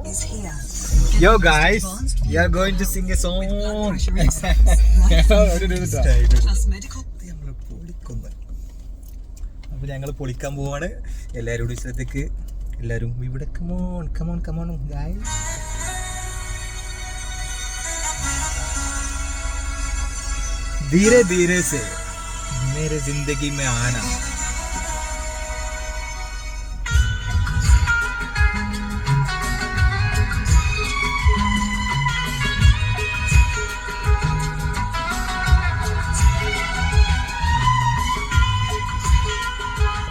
Yo guys, we are going to sing a song. അപ്പൊ ഞങ്ങൾ പൊളിക്കാൻ പോവാണ്. എല്ലാരും കൂടി ശ്രദ്ധക്ക്. എല്ലാരും ഇവിടെ കമോൺ ഗൈസ്. धीरे धीरे से मेरे जिंदगी में आना.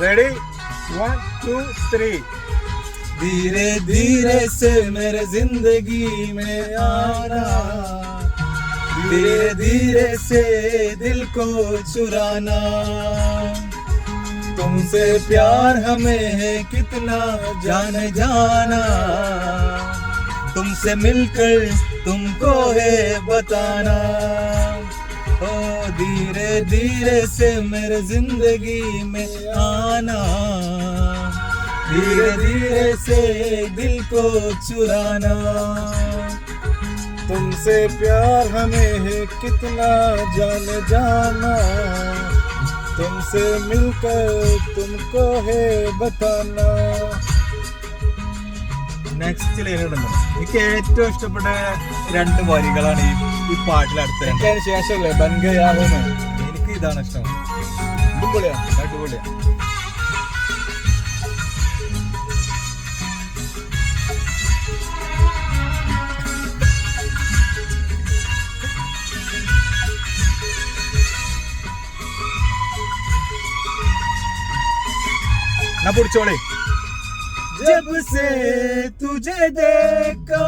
रेडी 1 2 3. धीरे धीरे से मेरे जिंदगी में आना, धीरे धीरे से दिल को चुराना. तुमसे प्यार हमें है कितना जाने जाना, तुमसे मिलकर तुमको है बताना. ओ धीरे धीरे से मेरे जिंदगी में आना, धीरे धीरे से दिल को चुराना. तुमसे प्यार हमें है कितना जाने जाना, तुमसे मिलकर तुमको है बताना. നെക്സ്റ്റ് ലൈനുണ്ടല്ലോ, എനിക്ക് ഏറ്റവും ഇഷ്ടപ്പെട്ട 2 വരികളാണ് ഈ പാട്ടിൽ അടുത്ത ശേഷമല്ലേ ബൻഗയാവുന്ന. എനിക്ക് ഇതാണ് ഇഷ്ടം. അടിപൊളിയാ. ना पुड़चोड़े. जब से तुझे देखा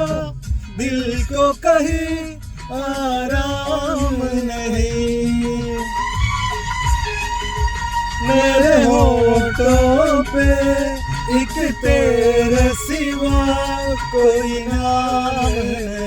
दिल को कहीं आराम नहीं, मेरे होठों पे एक तेरे सिवा कोई नाम नहीं.